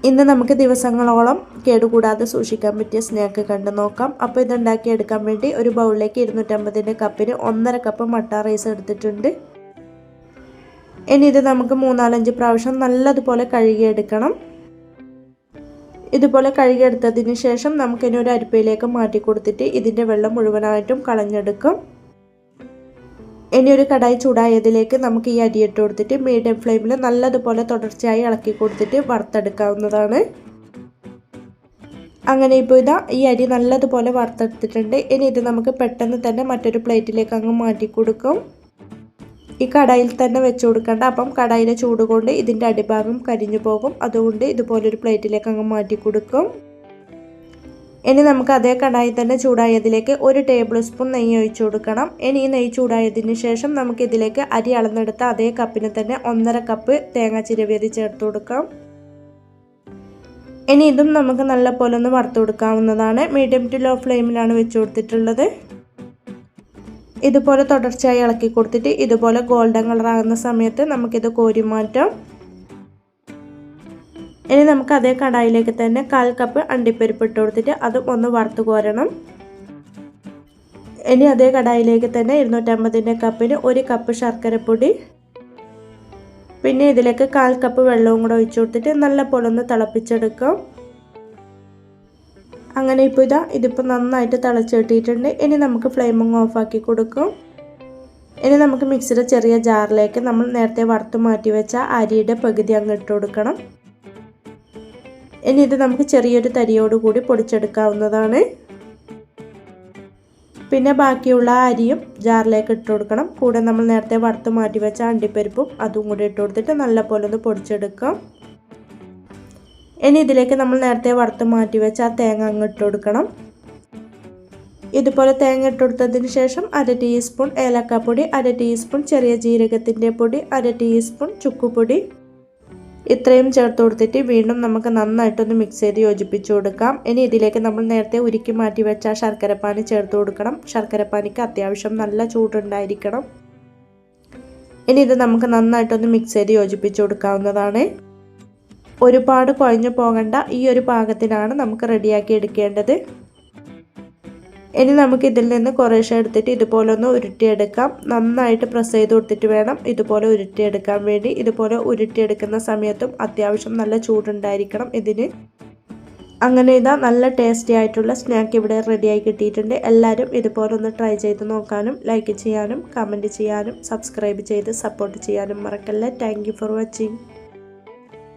ഇന്ന് നമുക്ക് ദിവസങ്ങളോളം കേടുകൂടാതെ സൂക്ഷിക്കാൻ പറ്റിയ സ്നാക്ക് കണ്ടു നോക്കാം. അപ്പോൾ ഇതുണ്ടാക്കി എടുക്കാൻ വേണ്ടി ഒരു ബൗളിലേക്ക് 250 കപ്പിന് 1.5 കപ്പ് മട്ട റൈസ് എടുത്തിട്ടുണ്ട്. ഇനി ഇത് നമുക്ക് 3-4 പ്രാവശ്യം നല്ലതുപോലെ കഴുകിയെടുക്കണം. ഇതുപോലെ കഴുകിയെടുത്തതിന് ശേഷം നമുക്കിനി ഒരു അരിപ്പയിലേക്ക് മാറ്റി കൊടുത്തിട്ട് ഇതിൻ്റെ വെള്ളം മുഴുവനായിട്ടും കളഞ്ഞെടുക്കും. ഇനി ഒരു കടായി ചൂടായതിലേക്ക് നമുക്ക് ഈ അരി ഇട്ട് കൊടുത്തിട്ട് മീഡിയം ഫ്ലെയിമിൽ നല്ലതുപോലെ തുടർച്ചയായി ഇളക്കി കൊടുത്തിട്ട് വറുത്തെടുക്കാവുന്നതാണ്. അങ്ങനെ ഇപ്പോൾ ഈ അരി നല്ലതുപോലെ വറുത്തെടുത്തിട്ടുണ്ട്. ഇനി ഇത് നമുക്ക് പെട്ടെന്ന് തന്നെ മറ്റൊരു പ്ലേറ്റിലേക്ക് അങ്ങ് മാറ്റി കൊടുക്കും. ഈ കടായിൽ തന്നെ വെച്ച് കൊടുക്കേണ്ട, അപ്പം കടായിലെ ചൂട് കൊണ്ട് ഇതിൻ്റെ അടിഭാഗം കരിഞ്ഞു പോകും. അതുകൊണ്ട് ഇതുപോലൊരു പ്ലേറ്റിലേക്ക് അങ്ങ് മാറ്റി കൊടുക്കും. ഇനി നമുക്ക് അതേ കടായി തന്നെ ചൂടായതിലേക്ക് 1 ടേബിൾ സ്പൂൺ നെയ്യ് ഒഴിച്ചു കൊടുക്കണം. ഇനി ഈ നെയ്യ് ചൂടായതിന് ശേഷം നമുക്കിതിലേക്ക് അരി അളന്നെടുത്ത അതേ കപ്പിന് തന്നെ 1.5 കപ്പ് തേങ്ങ ചിരവിയത് ചേർത്ത് കൊടുക്കാം. ഇനി ഇതും നമുക്ക് നല്ല പോലെ ഒന്ന് വറുത്ത് കൊടുക്കാവുന്നതാണ്. മീഡിയം ടു ലോ ഫ്ലെയിമിലാണ് വെച്ച് കൊടുത്തിട്ടുള്ളത്. ഇതുപോലെ തുടർച്ചയായി ഇളക്കി കൊടുത്തിട്ട് ഇതുപോലെ ഗോൾഡൻ കളർ ആകുന്ന സമയത്ത് നമുക്കിത് കോരി മാറ്റാം. ഇനി നമുക്ക് അതേ കടായിലേക്ക് തന്നെ 1/4 കപ്പ് അണ്ടിപ്പരിപ്പ് ഇട്ട് കൊടുത്തിട്ട് അതും ഒന്ന് വറുത്ത് കോരണം. ഇനി അതേ കടായിലേക്ക് തന്നെ 250 കപ്പിന് 1 കപ്പ് ശർക്കരപ്പൊടി, പിന്നെ ഇതിലേക്ക് 1/4 കപ്പ് വെള്ളവും കൂടെ ഒഴിച്ചു കൊടുത്തിട്ട് നല്ല പോലെ ഒന്ന് തിളപ്പിച്ചെടുക്കാം. അങ്ങനെ ഇപ്പോൾ ഇതിപ്പോൾ നന്നായിട്ട് തിളച്ചിട്ടിട്ടുണ്ട്. ഇനി നമുക്ക് ഫ്ലെയിം ഓഫാക്കി കൊടുക്കും. ഇനി നമുക്ക് മിക്സിയുടെ ചെറിയ ജാറിലേക്ക് നമ്മൾ നേരത്തെ വറുത്ത് മാറ്റി വെച്ച അരിയുടെ പകുതി അങ്ങ് ഇട്ട് കൊടുക്കണം. ഇനി ഇത് നമുക്ക് ചെറിയൊരു തരിയോടുകൂടി പൊടിച്ചെടുക്കാവുന്നതാണ്. പിന്നെ ബാക്കിയുള്ള അരിയും ജാറിലേക്ക് ഇട്ട് കൊടുക്കണം. കൂടെ നമ്മൾ നേരത്തെ വറുത്ത് മാറ്റി വെച്ച അണ്ടിപ്പരിപ്പും അതും കൂടി ഇട്ട് കൊടുത്തിട്ട് നല്ല പോലെ ഒന്ന് പൊടിച്ചെടുക്കാം. ഇനി ഇതിലേക്ക് നമ്മൾ നേരത്തെ വറുത്ത് മാറ്റി വെച്ച ആ തേങ്ങ അങ്ങ് ഇട്ട് കൊടുക്കണം. ഇതുപോലെ തേങ്ങ ഇട്ട് കൊടുത്തതിന് ശേഷം 1/2 ടീസ്പൂൺ ഏലക്കാപ്പൊടി, 1/2 ടീസ്പൂൺ ചെറിയ ജീരകത്തിൻ്റെ പൊടി, 1/2 ടീസ്പൂൺ ചുക്കുപൊടി ഇത്രയും ചേർത്ത് കൊടുത്തിട്ട് വീണ്ടും നമുക്ക് നന്നായിട്ടൊന്ന് മിക്സ് ചെയ്ത് യോജിപ്പിച്ച് കൊടുക്കാം. ഇനി ഇതിലേക്ക് നമ്മൾ നേരത്തെ ഉരുക്കി മാറ്റി വെച്ച ശർക്കരപ്പാനി ചേർത്ത് കൊടുക്കണം. ശർക്കരപ്പാനിക്ക് അത്യാവശ്യം നല്ല ചൂടുണ്ടായിരിക്കണം. ഇനി ഇത് നമുക്ക് നന്നായിട്ടൊന്ന് മിക്സ് ചെയ്ത് യോജിപ്പിച്ച് കൊടുക്കാവുന്നതാണ്. ഒരുപാട് കുഴഞ്ഞു പോകേണ്ട, ഈ ഒരു പാകത്തിനാണ് നമുക്ക് റെഡിയാക്കി എടുക്കേണ്ടത്. ഇനി നമുക്ക് ഇതിൽ നിന്ന് കുറേശ്ശെ എടുത്തിട്ട് ഇതുപോലെ ഒന്ന് ഉരുട്ടിയെടുക്കാം. നന്നായിട്ട് പ്രസ് ചെയ്ത് കൊടുത്തിട്ട് വേണം ഇതുപോലെ ഉരുട്ടിയെടുക്കാൻ വേണ്ടി. ഇതുപോലെ ഉരുട്ടിയെടുക്കുന്ന സമയത്തും അത്യാവശ്യം നല്ല ചൂടുണ്ടായിരിക്കണം ഇതിന്. അങ്ങനെ നല്ല ടേസ്റ്റി ആയിട്ടുള്ള സ്നാക്ക് ഇവിടെ റെഡിയായി കിട്ടിയിട്ടുണ്ട്. എല്ലാവരും ഇതുപോലെ ഒന്ന് ട്രൈ ചെയ്ത് നോക്കാനും ലൈക്ക് ചെയ്യാനും കമൻറ്റ് ചെയ്യാനും സബ്സ്ക്രൈബ് ചെയ്ത് സപ്പോർട്ട് ചെയ്യാനും മറക്കല്ലേ. Thank you for watching.